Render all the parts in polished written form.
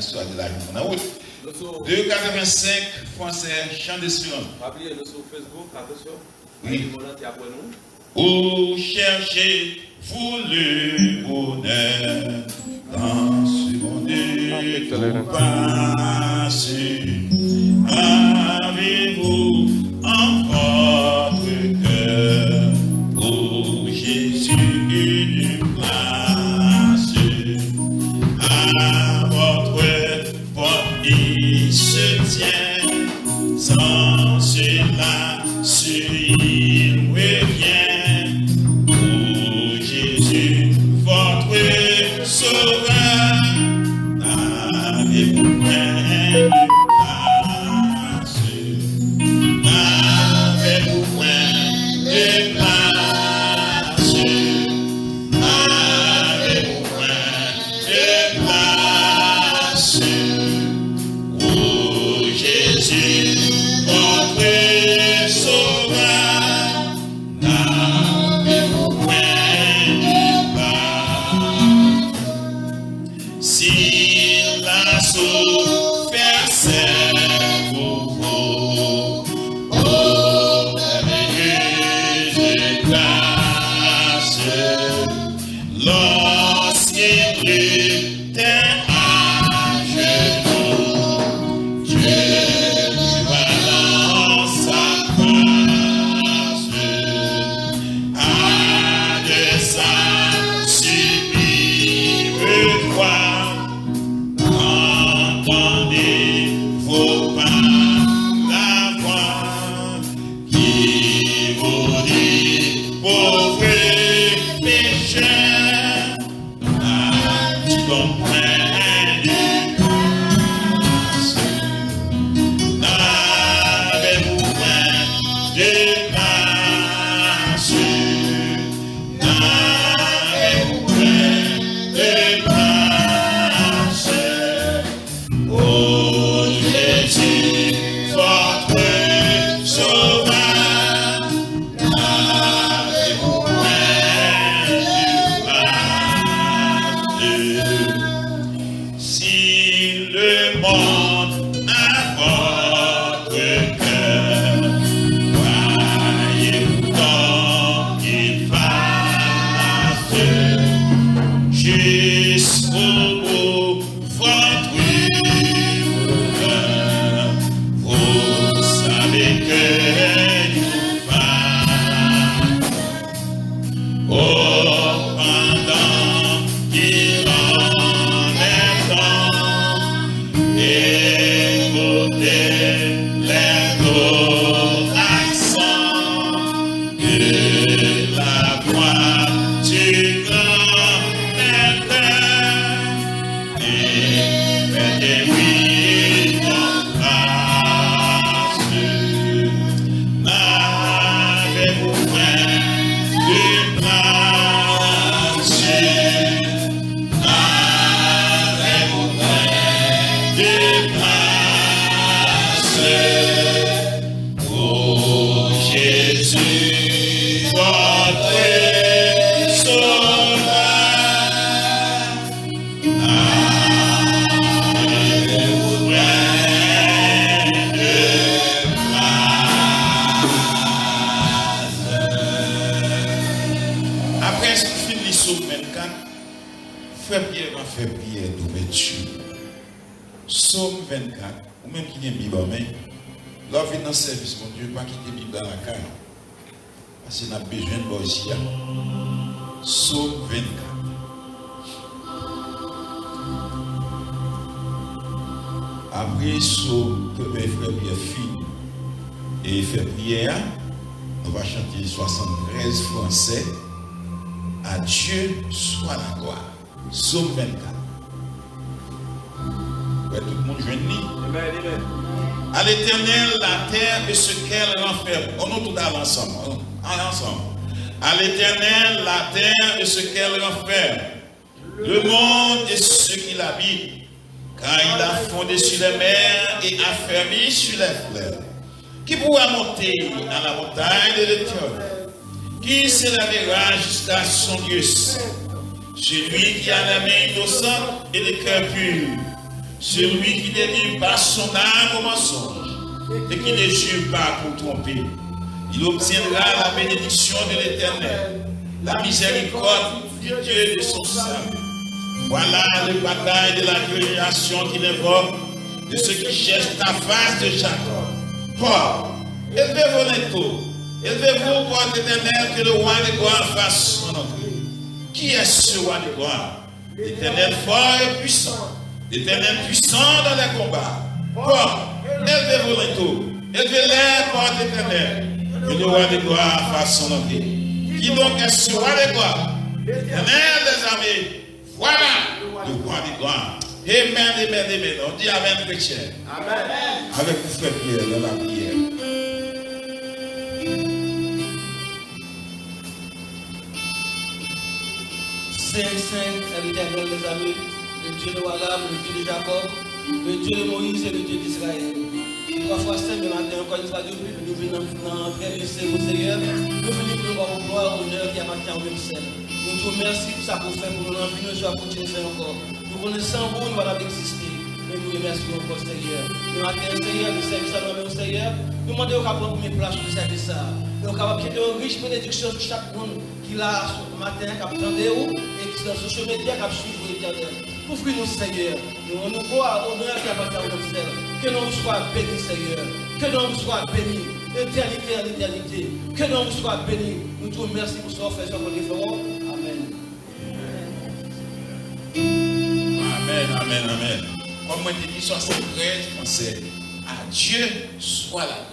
histoire de la vie dans la route. 2,85 français, chant d'espérance. Rappelez nous sur Facebook, attention. Oui. Où cherchez-vous le bonheur dans ce monde passé? Avez-vous en votre cœur pour Jésus une place? À votre porte il se tient, sans cela il revient. Pour Jésus votre sauveur, avez-vous une place? Avez-vous une place? Avez-vous une place? Oh Jésus, votre sauveur, n'avez-vous une place? Si la souffert c'est pour vous, oh merveilleuse grâce, lorsqu'il était à genoux, Dieu lui dans sa face, à de sa sublime voix, entendez vos pas la voix qui vous dit, pauvre pécheur, tu comprends du grâce, n'avez-vous point de grâce, n'avez-vous point de grâce, oh Jésus, votre sauveur, n'avez-vous point de grâce? Si le monde a votre cœur, croyez-vous donc qu'il fasse jusqu'au bout votre cœur? Vous savez que nous va, oh, pendant qu'il en est temps, écoutez les gros accents de la voix du grand Maître, et mettez-lui en grâce. N'avez-vous point de grâce? N'avez-vous point de grâce? Oh Jésus, votre sauveur, n'avez-vous point de grâce? Après ce qui finit sur 24, frère Pierre va faire prière d'ouverture. Psaume 24, ou même qui est Bible, mais là, vient dans le service, mon Dieu, pas quitter la Bible dans la carte. Parce qu'on a besoin de voir ici. Psaume 24. Après psaume que mes frères Pierre finit et fait prière, on va chanter 73 français. À Dieu soit la gloire. Psaume 24. Ouais, tout le monde joue. À l'Éternel, la terre et ce qu'elle renferme. On nous tout à l'ensemble. Ensemble. À l'Éternel, la terre et ce qu'elle renferme. Le monde et ceux qui l'habitent. Car il a fondé sur les mers et affermi sur les fleuves. Qui pourra monter à la montagne de l'Éternel? Qui s'élèvera jusqu'à son Dieu saint? Celui qui a la main innocente et le cœur pur, celui qui ne livre pas son âme au mensonge et qui ne jure pas pour tromper. Il obtiendra la bénédiction de l'Éternel, la miséricorde du Dieu de son salut. Voilà le bataille de la génération qui l'invoque, de ceux qui cherchent ta face de Jacob. Paul, élevez-vous l'étau, élevez-vous, porte éternelle, que le roi de gloire fasse son entrée. Qui est ce roi de gloire? L'Éternel fort et puissant, l'Éternel puissant dans les combats. Paul, élevez-vous l'étau, élevez-les, porte éternelle, que le roi de gloire fasse son entrée. Qui donc est ce roi de gloire? L'Éternel des armées. Voilà le roi de gloire. Amen, amen, amen. On dit amen, chrétien. Amen. Avec le frère Pierre dans la prière. Saint est l'Éternel des armées, le Dieu de Wallab, le Dieu de Jacob, le Dieu de Moïse et le Dieu d'Israël. Trois fois saint, le matin, encore une fois, nous venons dans le Seigneur, nous venons pour nous avoir gloire, honneur qui appartient au même Seigneur. Nous te remercions pour ça qu'on fait pour nous remplir nos joies, continuer à faire encore. Nous connaissons vous, nous allons exister. Mais nous remercions encore, Seigneur. Nous avons Seigneur, le service à nous, Seieur. Nous demandons qu'à prendre une place pour le service. Nous avons une riche bénédiction pour chaque monde qui l'a ce matin, qui a entendu et qui dans social media, qui a suivi l'Éternel. Ouvre-nous, Seigneur. Nous nous gloire, honneur qui appartient au nom Seigneur. Que nous soyons bénis, Seigneur. Que nous soyons bénis. Éternité en éternité. Que nous soyons bénis. Nous te remercions pour ce qu'on fait, ce qu'on fait. Amen. Amen, amen, amen. Comme moi, je dis, soit c'est vrai français. À Dieu soit la gloire.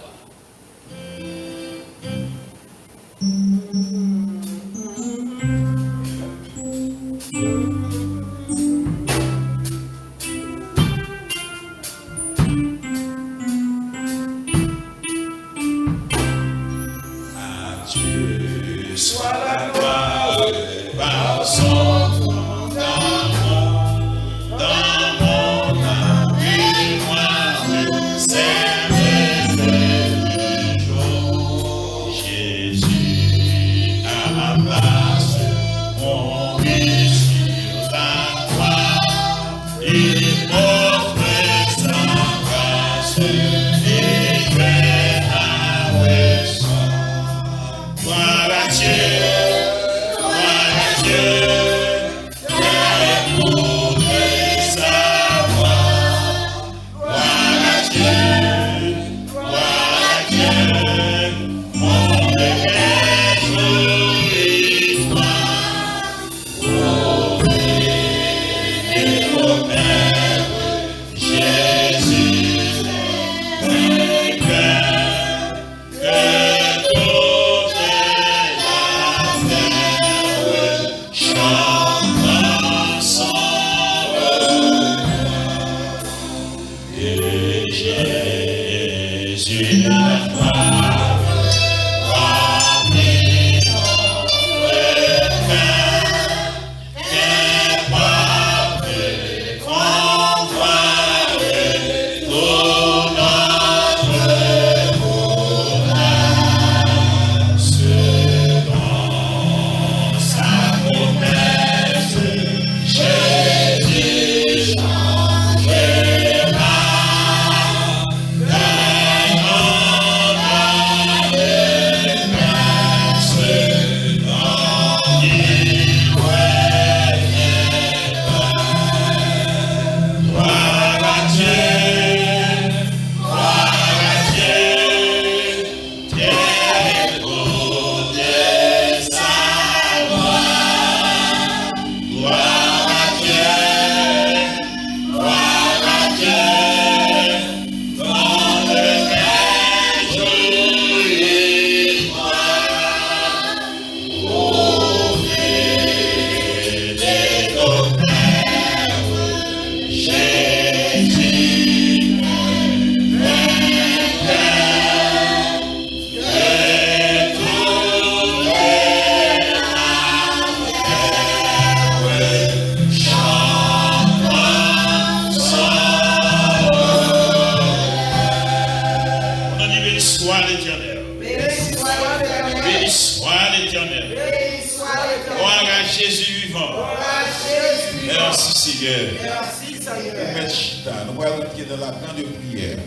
mettre chita. Nous allons entrer dans la grande prière.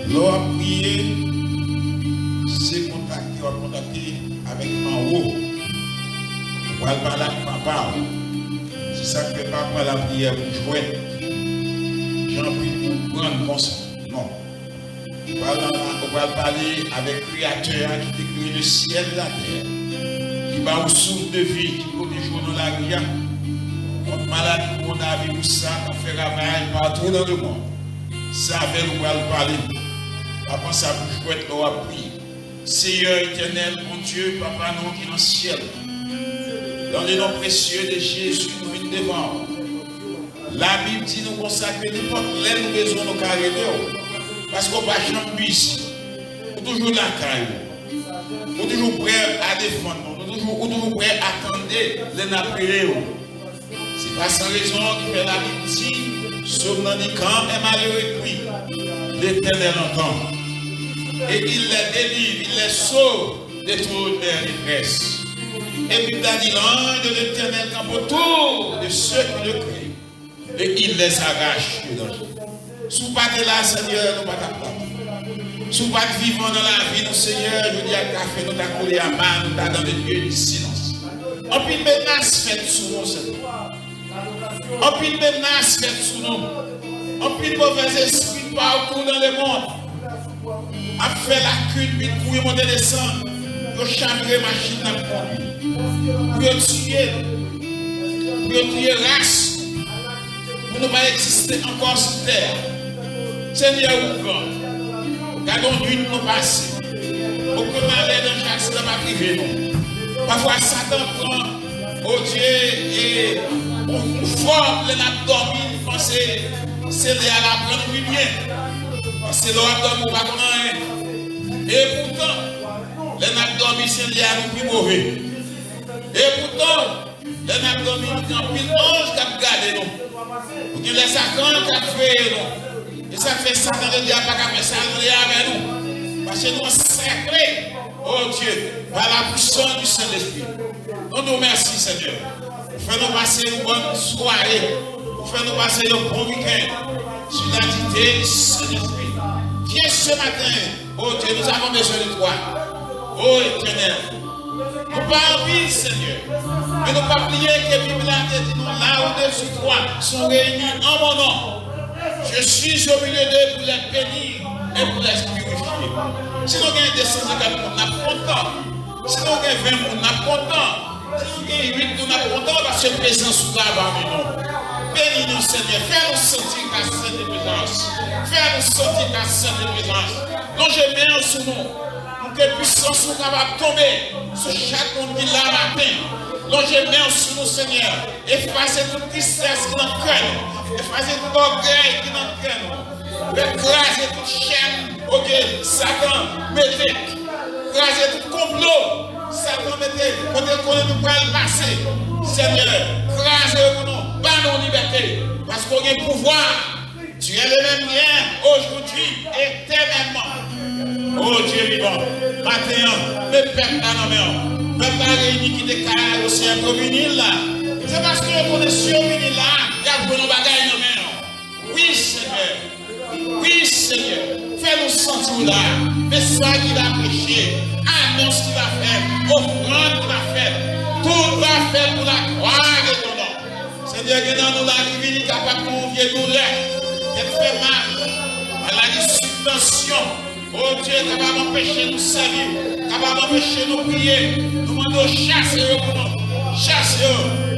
L'on a prié, c'est contacter avec en haut. On va parler avec papa. C'est ça que papa la prière pour jouer. J'en prie pour prendre conscience. Non. On va parler avec le Créateur qui a créé le ciel et la terre. Qui va au souffle de vie, qui protège nous la vie. Notre maladie, on a vu ça, on fait travail partout dans le monde. Ça avec nous va parler. Après ça, pour jouer, on va prier. Seigneur éternel, mon Dieu, Papa, nous qui est dans le ciel. Dans le nom précieux de Jésus, nous venons devant. La Bible dit nous consacrer n'importe quel nous besoin de carrière. Parce qu'on va jamais ici. On est toujours la caille. On est toujours prêt à défendre. On est toujours prêt à attendre les nappés. C'est pas sans raison que la Bible dit, sauf dans les camps et malheureux lui. L'Éternel entend. Et il les délivre, il les sauve de toute leur détresse. Et puis il dit l'ange de l'Éternel camp autour de ceux qui le crient. Et il les arrache du danger. Si vous partez là, Seigneur, nous ne pouvons pas. Si vous partez vivant dans la vie, nous, Seigneur, je dis à café, nous t'avons collé à main, nous t'avons dans le lieu du silence. En plus, une menace faite sous nous, Seigneur. En plus, une menace faite sous nous. En plus, mauvais esprit partout dans le monde. A fait la cuite, puis courir, monter, descendre. Pour chambrer machine à conduire. Pour tuer race. Pour ne pas exister encore sur terre. Seigneur, ou grand. Gardons une nous passer. Aucun malheur dans chaque accident va priver nous. Parfois, Satan prend, oh Dieu, et on forme les nappes dormies, penser, c'est là la prendre plus bien. Parce que l'abdomen pas comme rien. Et pourtant, les nappes dormies, c'est là nous plus mauvais. Et pourtant, les nappes dormies, nous avons pile ange qui a gardé nous. Nous les accords qui a fait nous. Et ça fait ça dans le diable, pas qu'à faire ça avec nous. Parce que nous sacrés, oh Dieu, par la puissance du Saint-Esprit. Nous nous remercions, Seigneur. Fais-nous passer une bonne soirée. Fais-nous passer un bon week-end. Sur l'identité du Saint-Esprit. Viens ce matin, oh Dieu, nous avons besoin de toi. Oh Éternel. Nous pas envie, Seigneur. Mais nous pas oublier que la Bible a dit nous là où deux ou trois sont réunis en mon nom. Je suis au milieu d'eux pour les bénir et pour les purifier. Si nous avons des sens de nous n'avons content. Si nous avons 20 nous n'avons content. Si nous avons 8 nous n'avons content parce que présence là parmi nous. Bénis-nous, Seigneur. Fais-nous sentir ta sainte présence. Fais-nous sentir ta sainte présence. Donc je mets en sous nous. Pour que puissance soit capable de tomber sur chaque monde qui l'a matin. Donc je mets en sous nous, Seigneur. Effacer toute tristesse qui nous craint. Effacer tout orgueil qui nous craint. Écraser toute chaîne. Ok, Satan, mettez. Écraser tout complot. Satan, mettez. Quand nous pouvons le passer. Seigneur, écrasez pour nous. Pas nos libertés. Parce qu'on a le pouvoir. Tu es le même lien aujourd'hui, éternellement. Oh Dieu vivant. Maintenant, le peuple là, non, mais peuple là réuni qui déclare aussi un communil là. C'est parce que on est survenu là, il y a pour nos bagailles, non, mais. Oui, Seigneur. Oui, Seigneur. Fais-nous sentir là. Message qu'il a prêché. Annonce qu'il a fait. Offrande qu'il a fait. Tout va faire pour la gloire de ton nom. Seigneur, que dans nous la vie, il est capable de convier douleur. Qu'elle fait mal. Elle a des subventions. Oh Dieu, capable d'empêcher nous servir. Capable d'empêcher nous prier. Nous demandons chasser pour nous. Chasser.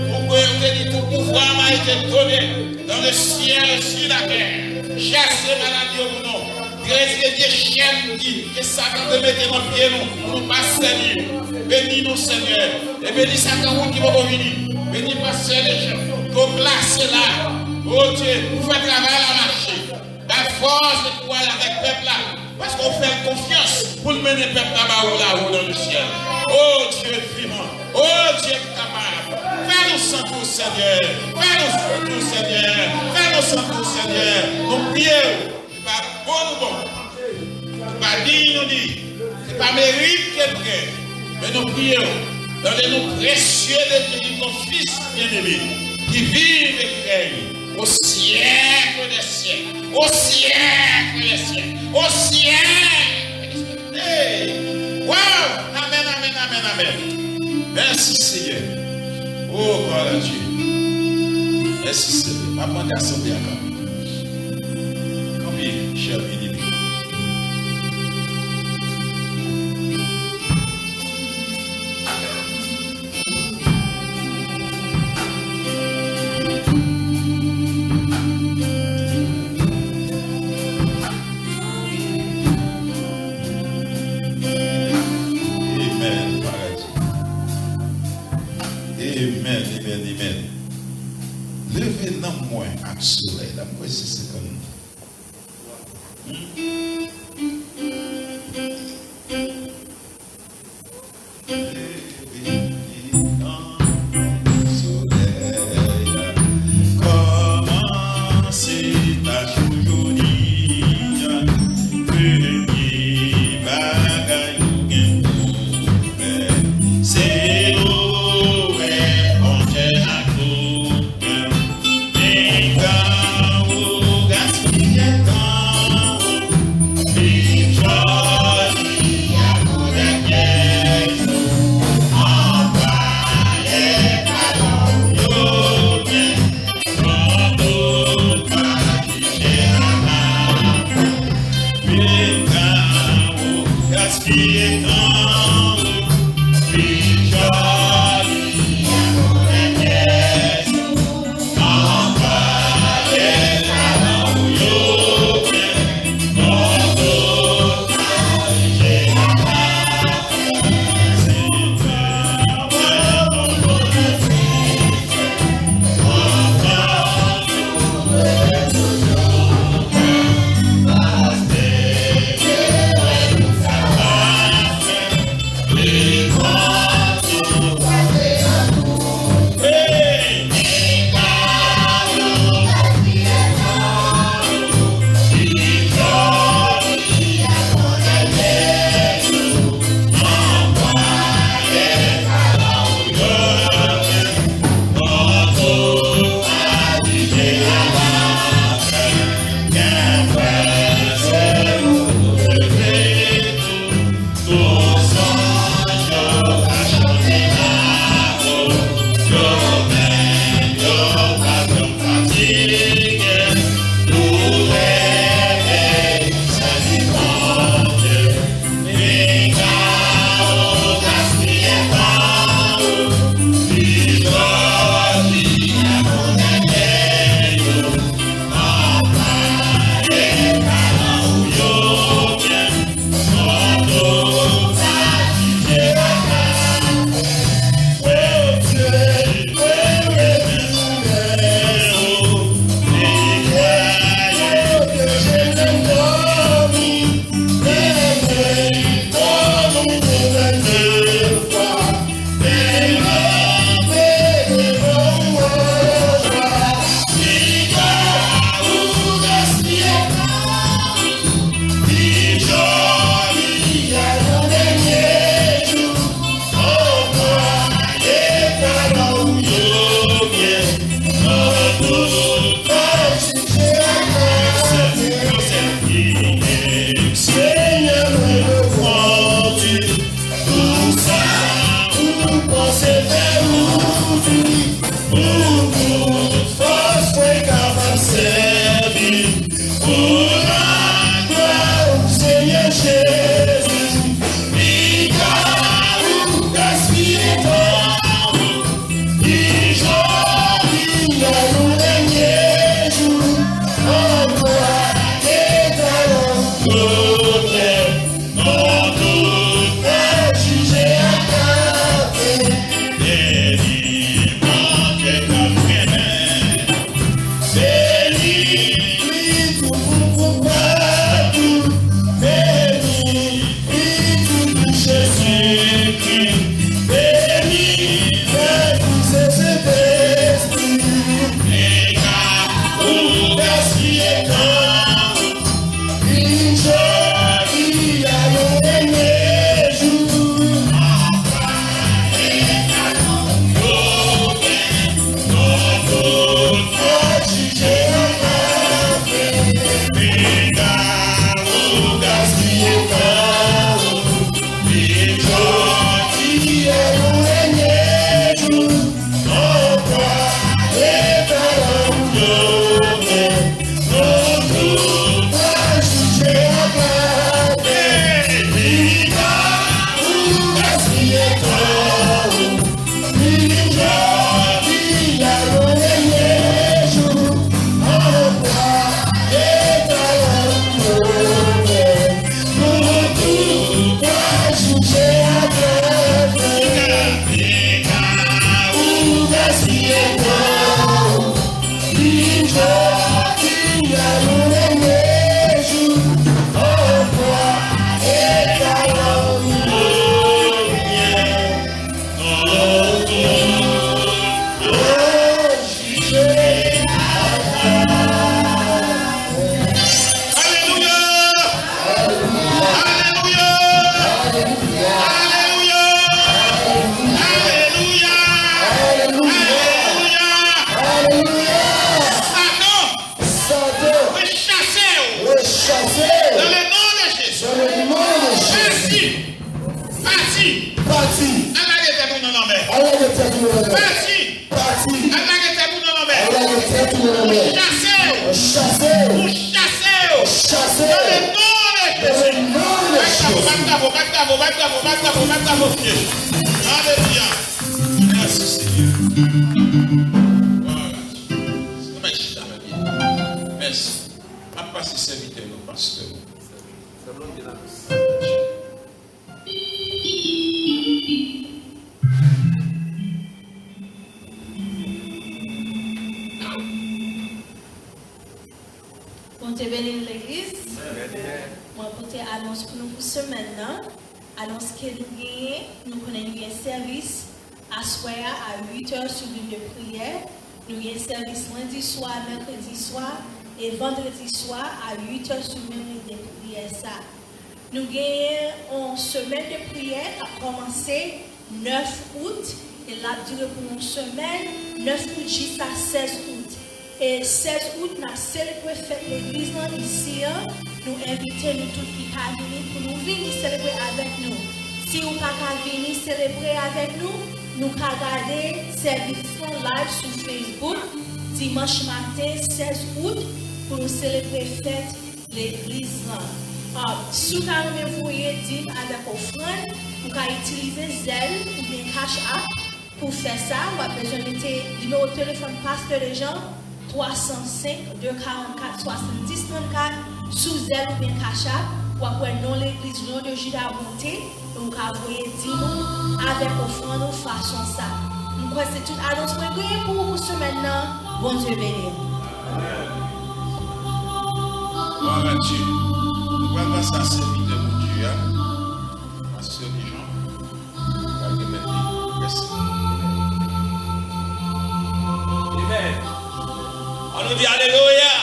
Pour que tout pouvoir m'a été donné dans le ciel et sur la terre. Chasser maladie pour nous. Grâce des chaînes que Satan te mette dans pied nous. Pour nous pas servir. Bénis-nous, Seigneur. Et bénis Satan qui va venir. Bénis pasteur les gens. Qu'on place là. Oh Dieu, vous faites travail à marcher. La force de pouvoir avec le peuple là. Parce qu'on fait confiance pour mener le peuple là-haut dans le ciel. Oh Dieu vivant. Oh Dieu capable. Fais-nous sentir, Seigneur. Fais-nous sentir, Seigneur. Fais-nous sentir, Seigneur. Nous prions. C'est pas bon. C'est pas digne, nous dit. C'est pas mérite qu'elle prie. Mais nous prions dans les noms précieux de Jésus, ton Fils bien-aimé, qui vive et qui règne au siècle des siècles, au siècle des siècles, au siècle des siècles. Hey! Wow! Amen, amen, amen, amen. Merci Seigneur. Oh, gloire à Dieu. Merci Seigneur. Maman d'assemblée à combien, cher bien-aimé. Amen. Levez dans moi avec soleil. La moi c'est comme Merci. À passer serviteur, pasteur. Bon, tu es venu de l'église. Moi, pour te annonce pour nous pour ce maintenant. Annonce que nous connaissons un service à soir à 8h sur l'une de prière. Nous avons un service lundi soir, mercredi soir et vendredi soir à 8h sur l'une de prière. Ça. Nous avons une semaine de prière qui a commencé 9 août et l'a duré pour une semaine, 9 août jusqu'à 16 août. Et 16 août, nous avons célébré fête l'église ici. Nous invitons nous tous qui sont venus pour nous venir célébrer avec nous. Si vous pouvez venir célébrer avec nous, nous pouvons regarder service live sur Facebook dimanche matin 16 août pour nous célébrer fête l'église. Si vous avez envoyé dîme avec offrande, vous pouvez utiliser Zelle ou bien Cash App pour faire ça. Vous avez besoin de le numéro de téléphone pasteur des gens 305 244 70 34 sous Zelle ou bien Cash App. Ou après non l'église non de Juda monté. Donc envoyer dîme avec offrande de façon ça. Donc c'est toute annonce pour vous ce maintenant. Bon Dieu béni. Gloire à Dieu. Nous allons passer à serviteur pour Dieu. Pasteur des gens. Merci. Amen. On nous dit Alléluia.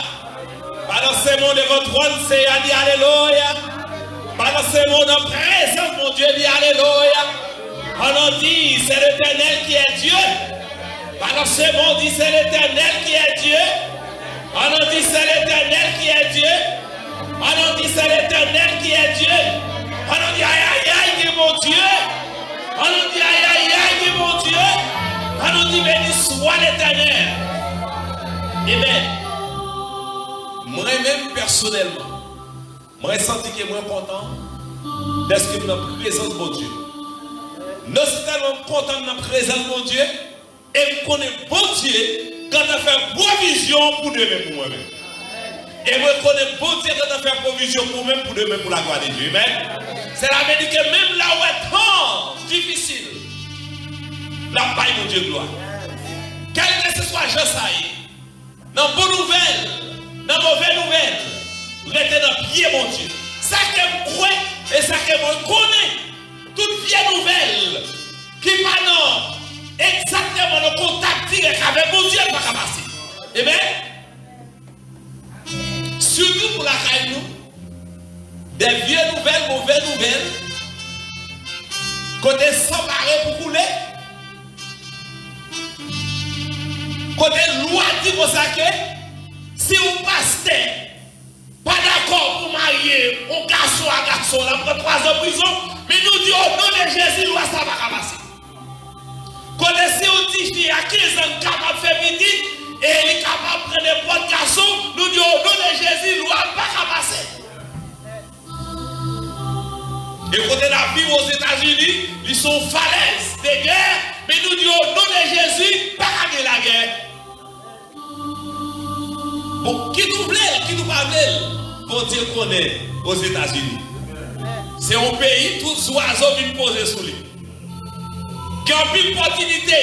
Balancez-moi de votre trône, c'est à dire Alléluia. Balancez-moi dans présence, mon Dieu, dit Alléluia. On nous dit c'est l'Éternel qui est Dieu. Balancez-moi, dit c'est l'Éternel qui est Dieu. On nous dit c'est l'Éternel qui est Dieu. On nous dit c'est l'Éternel qui est Dieu. On nous dit aïe aïe aïe, qui est mon Dieu. On nous dit aïe aïe aïe, qui est mon Dieu. On nous dit béni soit l'Éternel. Amen. Moi-même personnellement, moi j'ai senti que je suis content d'être dans la présence de mon Dieu. Nous sommes tellement contents de la présence de mon Dieu et je connais bon Dieu quand on fait provision pour demain pour moi-même. Et moi je connais bon Dieu quand on fait provision pour moi-même pour demain pour la gloire de Dieu. Amen. C'est la vérité que même là où est tant difficile, la paille mon Dieu gloire. Quel que ce soit, je sais. Dans bonne nouvelle. Dans mauvaise nouvelle, vous êtes dans pied, mon Dieu. Ça que je crois et ça que je connais, toute vieille nouvelle qui pas exactement le contact direct avec mon Dieu, pas qu'à passer. Amen. Surtout pour la caille, nous, des vieilles nouvelles, mauvaises nouvelles, côté sans barrer pour couler, côté loi dit pour ça que. Si vous pasteur pas d'accord pour marier un garçon à garçon, là, pour 3 ans de prison, mais nous disons au nom de Jésus, nous ça va passer. Connaissez un petit fille à 15 ans capable de faire petite et il est capable de prendre n'importe garçon, nous disons au nom de Jésus, nous va pas passer. Et côté la vie aux États-Unis, ils sont falaises de guerre, mais nous disons au nom de Jésus, pas gagner la guerre. Bon, qui nous plaît, qui nous parle, bon Dieu connaît aux États-Unis. C'est un pays, tous les oiseaux viennent poser sous lui. Qui a une opportunité,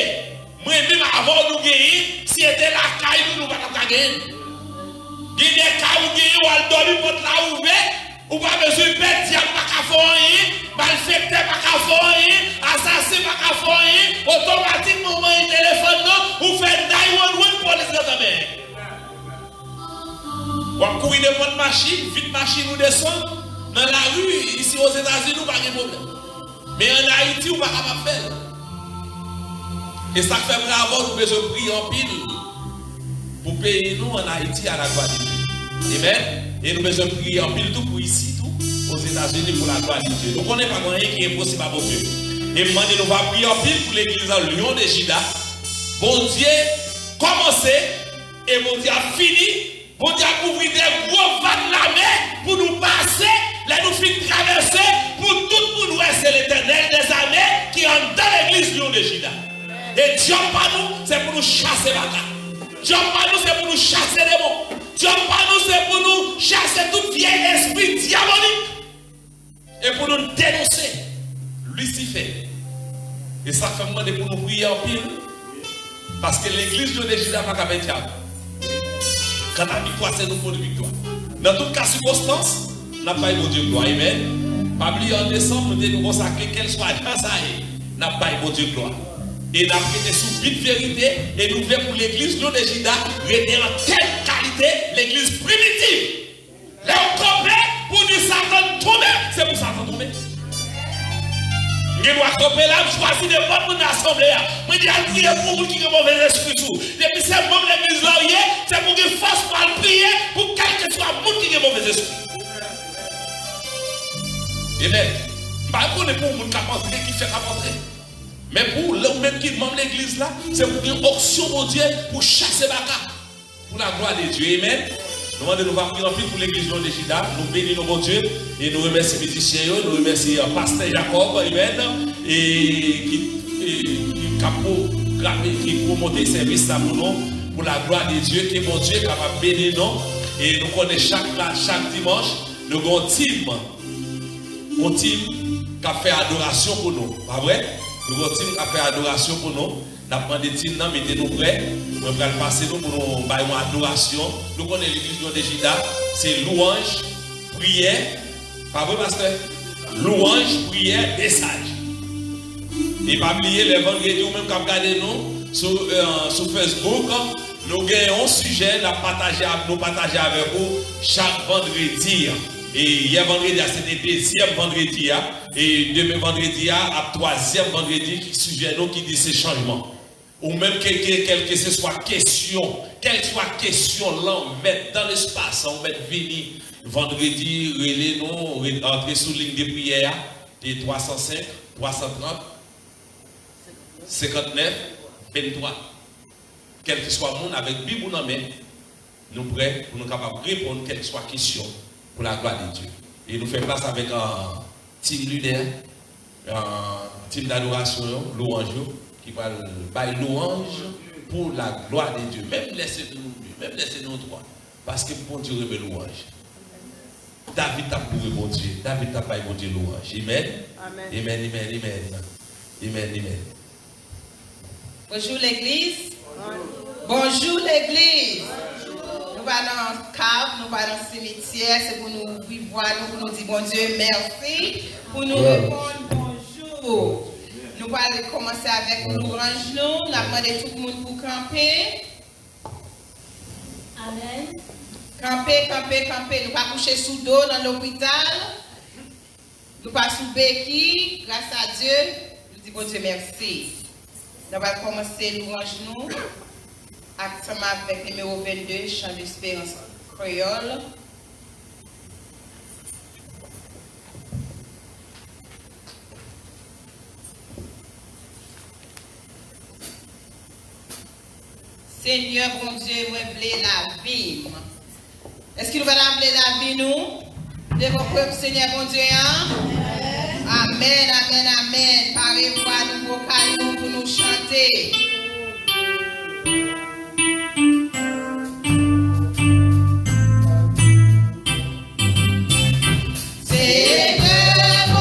moi-même avant nous gagner, si c'était la caille, nous ne pouvons pas gagner. Il y a des cas où nous allons dormir pour la ouvrir, ou pas besoin de perdre, diable pas qu'à faire rien, malfecteur pas qu'à faire rien, assassin pas qu'à faire rien, automatiquement, un téléphone, ou fait 911 pour les autres. On va courir de bonnes machines, vite machine ou descend. Dans la rue, ici aux États-Unis, pas de problème. Mais en Haïti, on ne peut pas faire. Et ça fait bravo, nous besoin de prier en pile pour payer nous en Haïti à la gloire de Dieu. Amen. Et nous besoin de prier en pile tout pour ici, tout aux États-Unis pour la gloire de Dieu. Nous ne connaissons pas rien qui est impossible à mon Dieu. Et demandez nous va prier en pile pour l'église en Lyon de Juda. Bon Dieu, commencez. Et mon Dieu a fini. Mon Dieu a ouvert des gros vannes de la mer pour nous passer, là nous finissons traverser, pour tout pour nous, c'est l'Éternel des armées qui entre dans l'église Lion de Juda. Et Dieu par nous, c'est pour nous chasser Baka. Dieu par nous, c'est pour nous chasser les démons. Dieu par nous, c'est pour nous chasser tout vieil esprit diabolique. Et pour nous dénoncer Lucifer. Et ça fait demander pour nous prier en pile. Parce que l'église Lion de Juda n'a pas qu'à diable. Quand la victoire, c'est nous pour une victoire. Dans toute cas, circonstance, n'a pas eu mon Dieu gloire. Amen. Pas oublier en décembre, nous devons consacrer qu'elle soit dans ça. N'a pas eu mon Dieu gloire. Et nous avons prêté sous vite vérité. Et nous voulons pour l'église Lion de Juda rester en telle qualité, l'église primitive. Là, on comprend pour nous Satan tomber. C'est pour Satan tomber. Je dois camper là, je choisis des bonnes pour l'assemblée. Je dis à prier pour vous qui ont mauvais esprit. Depuis ces membres de l'église là, c'est pour qu'ils fassent pour prier pour quel que soit le monde qui a mauvais esprit. Amen. Pas pour le monde qui a rentré, qui fait rentrer. Mais pour l'homme qui demande l'église là, c'est pour une auction mon Dieu pour chasser Baka. Pour la gloire de Dieu. Amen. Nous demandons de prier en plus pour l'église de Juda. Nous bénissons mon Dieu. Et nous remercions les musiciens, nous remercions le pasteur Jacob, amen, et qui promote le service pour nous, pour la gloire de Dieu, qui est mon Dieu, qui va bénir nous. Et nous connaissons chaque dimanche, nous avons un team qui a fait adoration pour nous. Pas vrai? Nous avons un team qui a fait adoration pour nous. Nous avons demandé team, mettez-nous prêts. Nous allons passer nous pour nous faire une adoration. Nous connaissons l'église de Juda, c'est louange, prière. Pas vrai, pasteur? Louange, prière, message. Et pas oublier les vendredis ou même quand vous regardez nous sur Facebook, nous avons un sujet, nous partager avec vous chaque vendredi. Et hier vendredi, c'était le deuxième vendredi. Et demain vendredi, à troisième vendredi, sujet nous qui dit ces changements. Ou même quelle que ce soit question, là, on met dans l'espace, on met venir. Vendredi, relais nous, entrer sous ligne de prière, et 305, 330, 59, 23. Quel que soit le monde, avec Bible ou non, mais nous prêts pour nous capables de répondre, quelle que soit la question, pour la gloire de Dieu. Et nous faisons place avec un team lunaire, un team d'adoration, louange, qui va bailler louange pour la gloire de Dieu. Même laissez-nous trois. Parce que bon Dieu remet louange. David a pour bon Dieu. David a pas bon Dieu louange. Amen. Amen. Amen. Bonjour l'église. Bonjour l'église. Nous allons dans le cave, nous allons dans le cimetière. C'est pour nous vivre, pour nous dire bon Dieu merci. Pour nous répondre bonjour. Nous allons commencer avec l'orange. Nous allons demander tout le monde pour camper. Amen. Camper. Nous pas coucher sous dos dans l'hôpital. Nous pas sous béquille. Grâce à Dieu, nous disons bon Dieu merci. Nous allons commencer l'orange nous. Ensemble avec le numéro 22, chant d'espérance créole. Seigneur, bon Dieu, moi voulais la vie. Est-ce qu'il va appeler la vie, nous? De vos peuples, Seigneur, bon Dieu, hein? Amen. Parlez-vous à nous, vocales, pour nous chanter. Seigneur,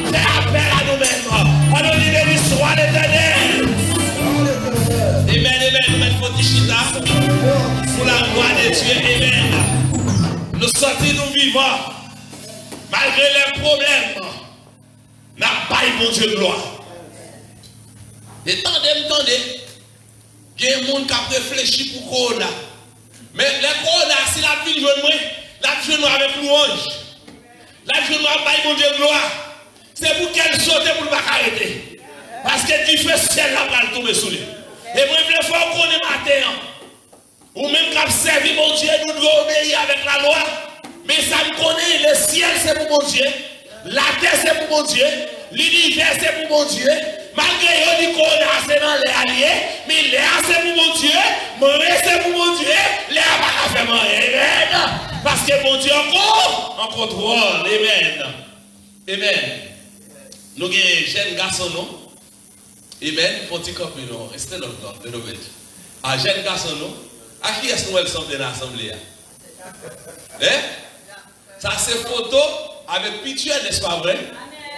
Fais appel à nous-mêmes. On nous libère vivant, malgré les problèmes, n'a pas bon Dieu de gloire. Et tendez, il y a des gens qui ont réfléchi pour Corona. Mais les Corona, si la vie joue moi, la vie joue avec louange. La vie joue avec bon Dieu de gloire. C'est pour qu'elle saute pour ne pas arrêter. Parce que Dieu fait ciel là pour tomber sous lui. Et moi, je veux qu'on est matin. Ou même quand servi mon Dieu, nous devons obéir avec la loi. Mais ça me connaît, le ciel c'est pour mon Dieu. La terre c'est pour mon Dieu. L'univers c'est pour mon Dieu. Malgré qu'on dit qu'on est dans les alliés, mais l'air c'est pour mon Dieu. Manger c'est pour mon Dieu. L'air pas faire manger. Amen. Parce que mon Dieu encore en contrôle. Amen. Amen. Nous avons un jeune garçon, non? Amen. Pour petit copie, non? Restez là, de nous mettre. Un jeune garçon, non? À qui est-ce que nous sommes dans l'assemblée? Hein? Ça, c'est photo avec picture, n'est-ce pas vrai?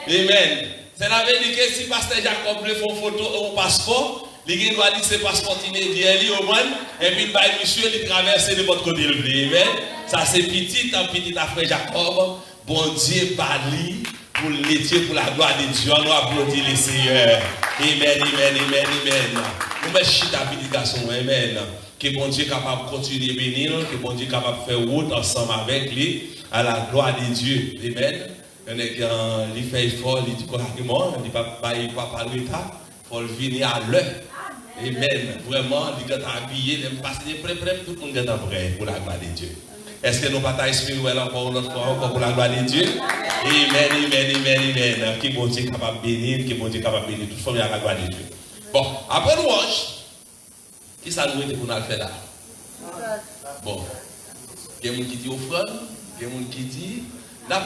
Amen. Ça veut dire que si Pasteur Jacob veut faire une photo au passeport, il doit dire que c'est passeport inédit au moins, et puis monsieur, il traverse de votre côté. Amen. Ça, c'est petit après Jacob. Bon Dieu, Bali, pour l'étier, pour la gloire de Dieu. On applaudit les seigneurs. Amen, amen, amen, amen. Nous mettons chita petit garçon, amen. Que bon Dieu est capable de continuer à bénir, que bon Dieu est capable de faire route ensemble avec lui, à la gloire de Dieu. Amen. Il fait effort, il dit correctement, il ne dit pas par l'état, il faut venir à l'heure. Amen. Vraiment, il est habillé, il est passé près, tout le monde est prêt pour la gloire de Dieu. Est-ce que nous pas espérer encore une autre fois encore pour la gloire de Dieu? Amen, amen, amen, amen. Qui bon Dieu est capable de bénir, qui bon Dieu est capable de bénir, toute famille à la gloire de Dieu. Bon, après louange, qui ça nous était pour nous faire là? Bon, il y a des gens qui disent offrande, il y a des gens qui disent, nous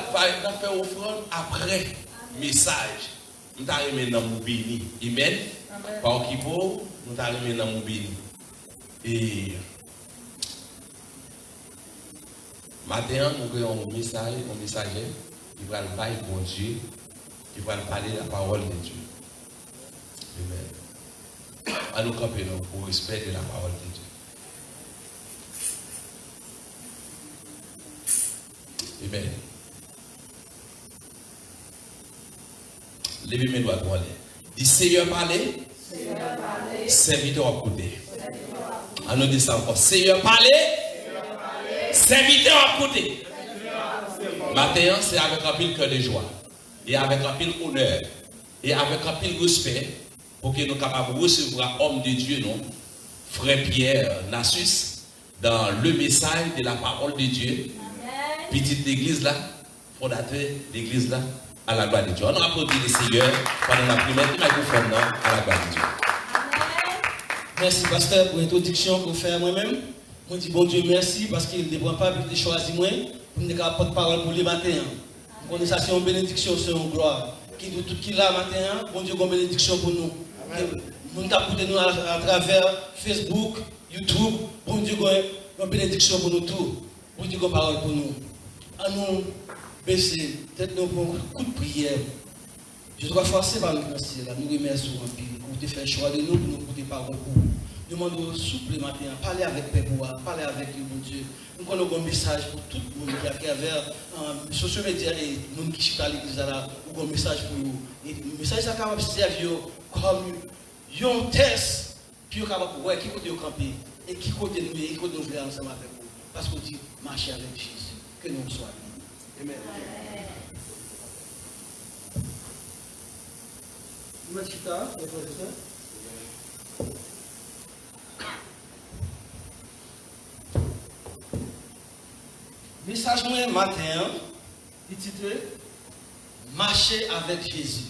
fait offrande après message. Nous avons remis dans mon béni. Amen. Par qui pour, nous avons remis dans mon béni. Et maintenant, nous avons un message, un messager, qui va parler de bon Dieu, qui va parler de la parole de Dieu. Amen. À nous camper pour respecter la parole de Dieu. Amen. Levez mes doigts pour aller. Dis Seigneur parler, serviteur à côté. À nous dire ça encore. Seigneur parler, serviteur à côté. Matin, c'est avec un pile cœur de joie, et avec un pile honneur, et avec un pile respect, pour que nous soyons capables de recevoir homme de Dieu, non? Frère Pierre Nassus, dans le message de la parole de Dieu. Petite église là, fondateur d'église là, à la gloire de Dieu. On applaudit les seigneurs pendant la primaire du microphone à la gloire de Dieu. Merci, pasteur, pour l'introduction que vous faites moi-même. Je dis bon Dieu merci parce qu'il ne prend pas de choisir moi pour me dire porte-parole pour les matins. Nous connaissons ça, c'est une bénédiction, c'est une gloire. Qui tout qui là matin, bon Dieu, une bénédiction pour nous. Nous t'apportons nous à travers Facebook, YouTube, bon Dieu, une bénédiction pour nous tous. Bon Dieu, une parole pour nous. À nous baisser, peut-être nous pour un coup de prière. Je dois forcer par nous merci. Nous remercions un peu pour te faire choix de nous, pour nous porter parole pour nous. Nous demandons supplémentaire, parler avec Père, parler avec lui, mon Dieu. Nous avons un message pour tout le monde qui a travers les social médias et les gens qui sont à l'église là, nous avons un message pour nous. Et le message est capable de servir comme un test, puis capable de voir qui côté camper et qui côté nous et qui côté nous faire ensemble avec vous. Parce qu'on dit marcher avec Jésus, que nous soyons. Amen. Machita, les professeurs. Message moi matin, il titre Marcher avec Jésus.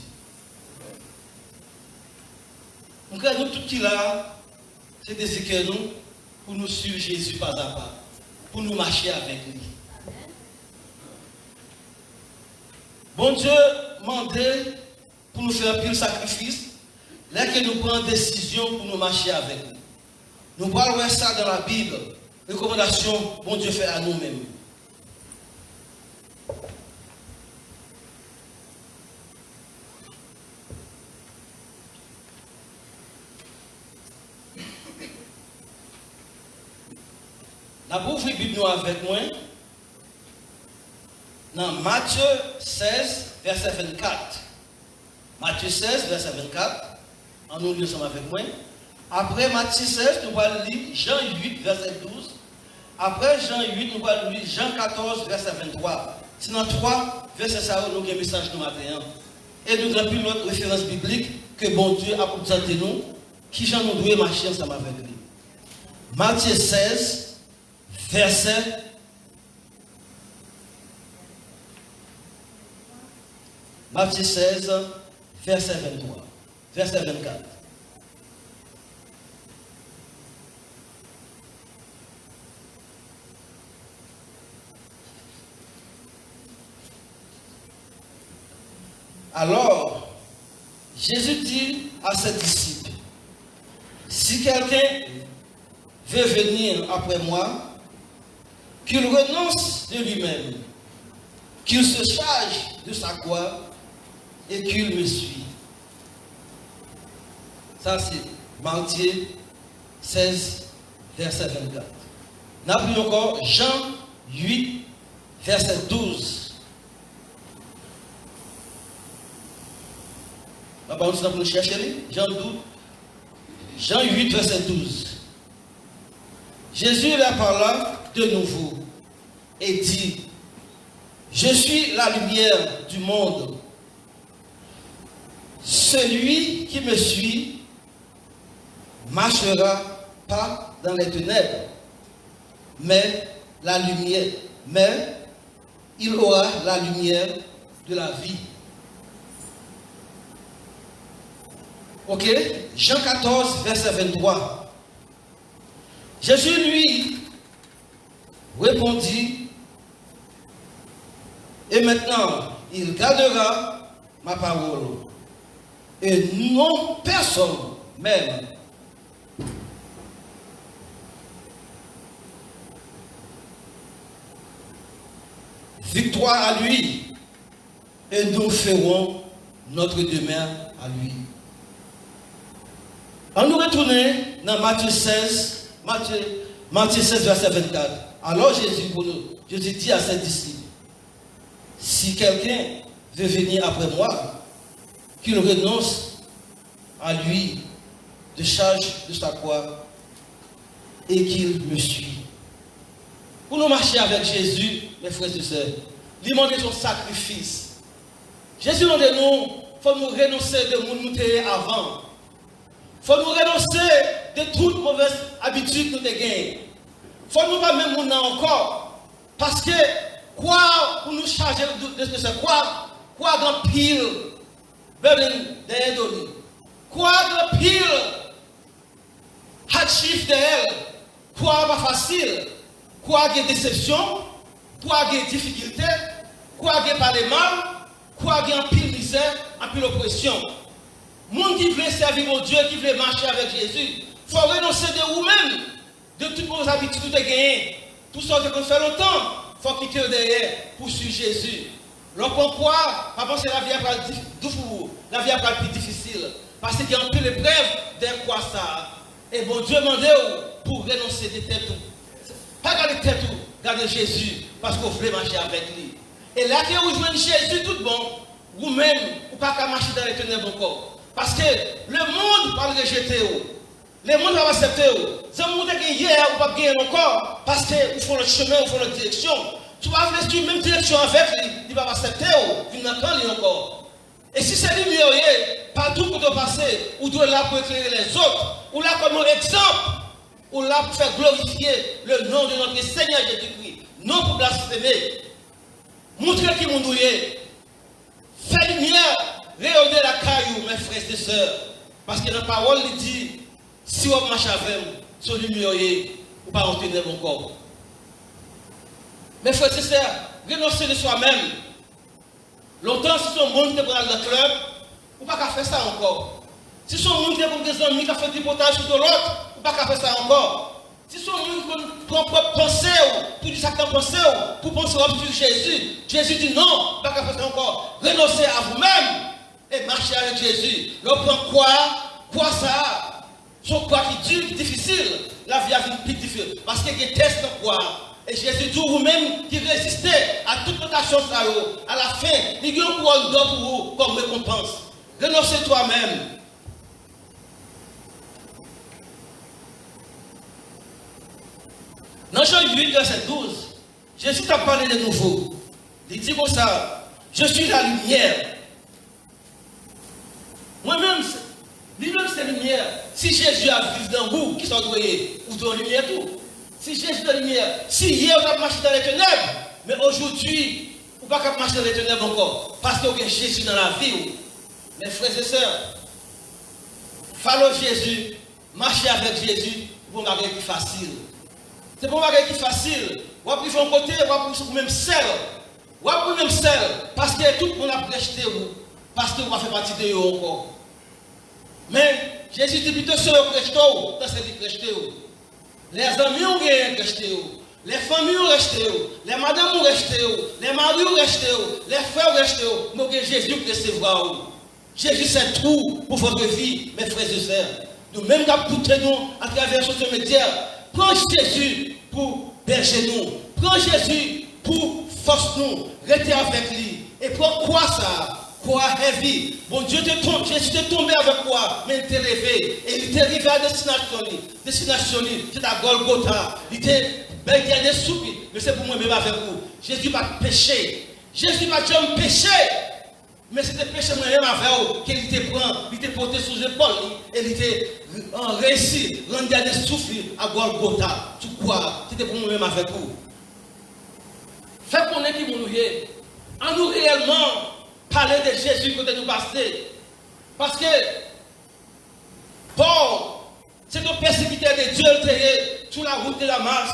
Donc nous tout qui là, c'est des que nous pour nous suivre Jésus pas à pas, pour nous marcher avec lui. Bon Dieu demandé pour nous faire pile sacrifice, là que nous prenons décision pour nous marcher avec lui. Nous parlons ça dans la Bible, recommandation bon Dieu fait à nous-mêmes. La pauvre Bible avec moi. dans Matthieu 16, verset 24. Matthieu 16, verset 24. En nous lisons avec moi. Après Matthieu 16, nous allons lire Jean 8, verset 12. Après Jean 8, nous allons lire Jean 14, verset 23. C'est dans 3 versets ça nous avons un message de matin. Et nous avons plus notre référence biblique que bon Dieu a présenté nous, qui j'en nous devons marcher ensemble avec lui. Matthieu 16, verset 23, verset 24. Alors, Jésus dit à ses disciples, si quelqu'un veut venir après moi, qu'il renonce de lui-même, qu'il se charge de sa croix et qu'il me suit. Ça c'est Matthieu 16, verset 24. N'appelons encore Jean 8, verset 12. Pour nous chercher, Jean 8, verset 12. Jésus leur parla de nouveau et dit, je suis la lumière du monde. Celui qui me suit marchera pas dans les ténèbres, mais il aura la lumière de la vie. Ok, Jean 14, verset 23. Jésus lui répondit, et maintenant il gardera ma parole, et non personne même. Victoire à lui, et nous ferons notre demeure à lui. On nous retourne dans Matthieu 16, verset 24. Alors Jésus dit à ses disciples, si quelqu'un veut venir après moi, qu'il renonce à lui de charge de sa croix et qu'il me suit. Pour nous marcher avec Jésus, mes frères et sœurs, lui demander son sacrifice. Jésus nous dit nous, il faut nous renoncer de nous avant. Il faut nous renoncer de toutes mauvaises habitudes que nous avons gagnées. Il faut nous pas même nous encore. Parce que quoi pour nous charger de ce que c'est quoi grand pile derrière nous. Quoi grand pile hardship derrière. Quoi pas facile. Quoi de déception. Quoi de difficulté. Quoi de parler mal. Quoi de pile misère, en pile oppression. Monde qui veut servir mon Dieu, qui veut marcher avec Jésus, il faut renoncer de vous-même, de toutes vos habitudes de gagner. Tout ça que vous fait longtemps, il faut quitter derrière pour suivre Jésus. Lorsqu'on croit, pas penser la vie après la vie après plus difficile. Parce qu'il y a un peu l'épreuve d'un quoi ça. Et bon Dieu demande pour renoncer de tête. Pas garder tête, garder Jésus, parce qu'on veut marcher avec lui. Et là que vous jouez Jésus, tout bon, vous-même, vous ne pouvez pas marcher dans les ténèbres encore. Parce que le monde va le rejeter. Le monde va accepter. Si vous avez hier, vous ne pouvez pas gagner encore. Parce qu'ils font le chemin, ils font la direction. Tu vas rester la même direction avec lui, il va accepter. Vous n'avez pas encore. Et si c'est lui, partout où vous devez passer, vous devez là pour éclairer les autres, ou là comme exemple, ou là pour faire glorifier le nom de notre Seigneur Jésus-Christ. Non pour blasphémer. Montrez qui vous est. Faites lumière. Réunissez la caillou, mes frères et sœurs. Parce que la parole dit, si vous marchez avec moi, sur le lumière, vous ne pas retenir mon corps. Mes frères et sœurs, renoncez de soi-même. Longtemps, si son monde est pour aller dans le club, vous ne pouvez pas faire ça encore. Si son monde est pour des amis qui fait du potage sur l'autre, vous ne pouvez pas faire ça encore. Si son monde prend propre pensée, pour dire ça que pensée, pour penser sur Jésus, Jésus dit non, vous ne pouvez pas faire ça encore. Renoncez à vous-même. Et marcher avec Jésus. L'on prend quoi ça? Son quoi qui dure, qui est difficile. La vie a une plus difficile. Parce qu'il y a des tests de quoi. Et Jésus dit vous-même qui résistez à toute tentation, à la fin, il y a un couronne d'or pour vous comme récompense. Renoncez toi-même. Dans Jean 8, verset 12, Jésus t'a parlé de nouveau. Il dit comme ça, je suis la lumière. Moi-même, lui-même c'est la lumière. Si Jésus a vécu dans vous, qui sont doués, vous dans la lumière tout. Si Jésus est la lumière, si hier on a marché dans les ténèbres, mais aujourd'hui, vous ne pouvez pas marcher dans les ténèbres encore. Parce qu'il y a Jésus dans la vie. Mes frères et sœurs, follow Jésus, marcher avec Jésus, pour un bagage qui facile. C'est pour un bagage qui facile. Vous pouvez faire un côté, vous pouvez même seul. Vous pouvez même seul. Parce que tout le monde a rejeté vous. Parce que vous avez fait partie de vous encore. Mais Jésus dit plutôt ceux qui rejetent vous, dans ceux qui rejetent vous. Les amis ont rejeté vous. Les familles ont rejeté vous. Les madames ont rejeté vous. Les maris ont rejeté vous. Les frères ont rejeté vous. Mais Jésus qui recevra vous. Jésus c'est tout pour votre vie, mes frères et sœurs. Nous-mêmes qui nous à travers ce média. Prends Jésus pour berger nous. Prends Jésus pour force nous. Restez avec lui. Et pourquoi ça? Quoi heavy? Bon Dieu te tombe, Jésus t'est tombé avec quoi? Mais il t'est levé. Et il t'est arrivé à destination. Destination, c'est à Golgotha. Il t'est bien des soupes. Mais c'est pour moi-même avec vous. Jésus va pécher. Jésus va jamais pécher. Mais c'était péché moi-même avec vous. Qu'il te prend, il te porté sous l'épaule. Et il était réussi. Rendre des souffles à Golgotha. Tu crois? C'était pour moi-même avec vous. Faites connaître qui nous est. En nous réellement parler de Jésus que nous passer. Parce que Paul, c'est un persécuteur de Dieu sur la route de la Damas.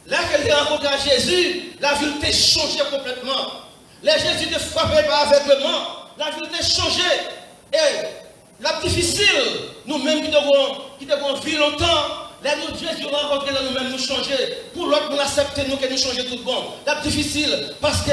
Là qu'il a rencontré Jésus, la ville était changée complètement. Les Jésus ne frappait pas aveuglement. La ville était changée. Et la difficile, nous-mêmes qui devons vivre longtemps, là nous Jésus rencontré là nous-mêmes nous changer. Pour l'autre, nous accepter nous que nous changer tout bon. La difficile, parce que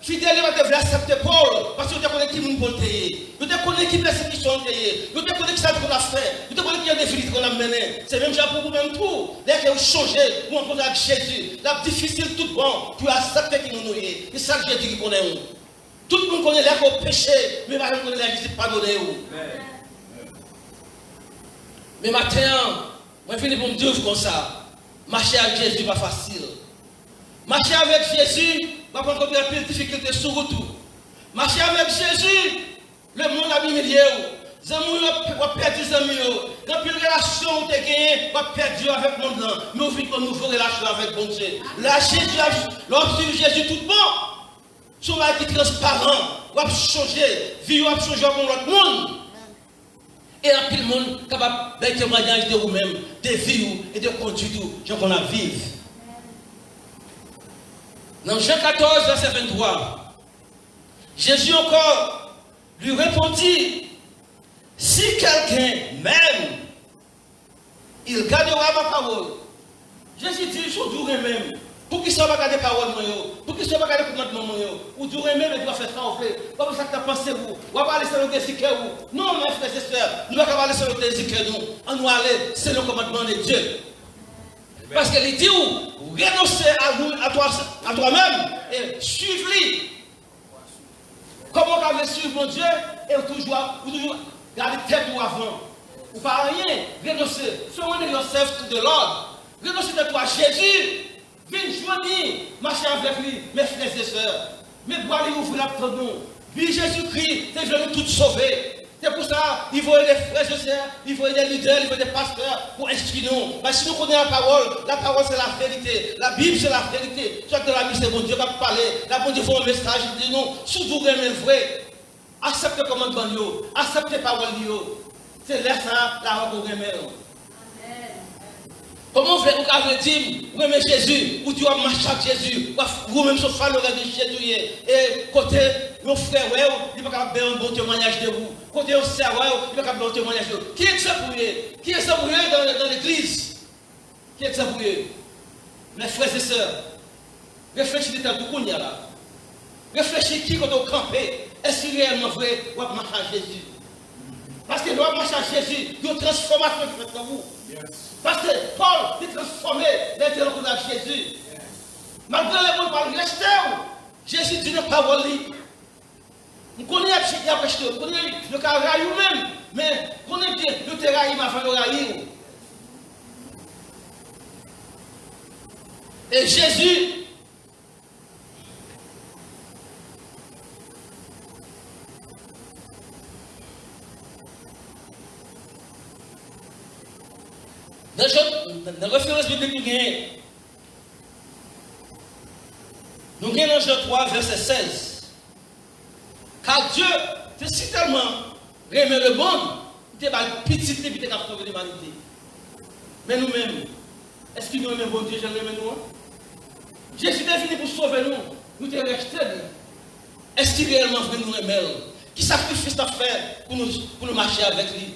fidèle, vous devez accepter Paul, parce que vous devez qui nous pour payer. Vous devez connaître qui persécution payer. Vous devez connaître qui ça qu'on a fait. Vous devez connaître qui a des filles qu'on a mené. C'est même pour vous-même tout. Dès que vous changez, vous rencontrez avec Jésus. La difficile, tout bon, pour accepter qui nous noyons. C'est ça que Jésus qui connaît. Tout le monde connaît l'air qu'on péché, mais pas connaît la visite pardonnée. Mais maintenant, moi je finis pour me dire comme ça. Marcher avec Jésus n'est pas facile. Marcher avec Jésus, va pas rencontrer plus de difficultés sur route. Marcher avec Jésus, le monde a humilié. Les amis ont perdu les amis. Dans une relation où tu as gagné, tu as perdu avec le monde. Mais on vit une nouvelle relation avec bon Dieu. Là, lorsque Jésus tout bon, son mari qui est transparent, on va changer, vie va changer comme l'autre monde. Et un pile monde capable de témoignage de vous-même, de vie et de conduite, gens qu'on a vivre. Dans Jean 14, verset 23, Jésus encore lui répondit, si quelqu'un m'aime, il gardera ma parole. Jésus dit, je dirai même, pour qu'il ne soit pas gardé parole, pour qu'il ne soit pas gardé commandement, ou dirai même, il doit faire ça au fait. Pas pour ça que tu as pensé, vous, ou pas aller sur le désir, non, mes frères et sœurs, nous ne pouvons pas aller sur le désir, nous, on doit aller sur le commandement de Dieu. Parce qu'il dit, renoncer à toi-même et suivre-lui. Comment on va suivre mon Dieu et toujours garder tête ou avant. Ou pas rien, renoncer. Surrender yourself to the Lord. Renoncer de toi, Jésus. Viens joindre, marcher avec lui, mes frères et sœurs. Mais boire lui ouvrir la porte nous. Lui, Jésus-Christ, c'est venu tout sauver. C'est pour ça qu'il faut aider les frères et sœurs, il faut aider les leaders, il faut aider les pasteurs pour instruire nous. Parce que si nous connaissons la parole c'est la vérité. La Bible c'est la vérité. Soit que la Bible c'est bon Dieu va parler, la bon Dieu fait un message, il dit non, surtout le vrai. Acceptez le commandement, acceptez la parole. C'est là ça, la rencontre remet. Comment vous avez dit, vous aimez Jésus, ou tu as marché avec Jésus, vous-même sur le de Jésus, et côté nos frères, il ne va pas faire un bon témoignage de vous. Côté nos sœurs, il ne va pas faire un bon témoignage de vous. Qui est ça pour vous? Qui est ça pour vous dans l'église? Qui est ça pour vous? Mes frères et sœurs, réfléchissez à tout ce qu'il y a là. Réfléchissez qui quand on campé. Est-ce que réellement vrai, ou à marcher avec Jésus? Parce que l'homme marche à Jésus, il y a une transformation qui fait dans vous. Parce que Paul est transformé l'intérieur de Jésus. Malgré les mots par rester, Jésus dit une parole. Nous connaissons les péchés, nous connaissons le caractère même, mais nous connaissons le terrain avant le raïr. Et Jésus, dans la référence biblique nous gagnons dans Jean 3, verset 16. Car Dieu, c'est si tellement remet le monde, il a une petite limite à sauver l'humanité. Mais nous-mêmes, est-ce qu'il nous aime bon Dieu, j'aime nous? Jésus est venu pour sauver nous, nous sommes restés. Est-ce qu'il réellement veut nous aimer? Qui sacrifice ta fait pour nous marcher avec lui?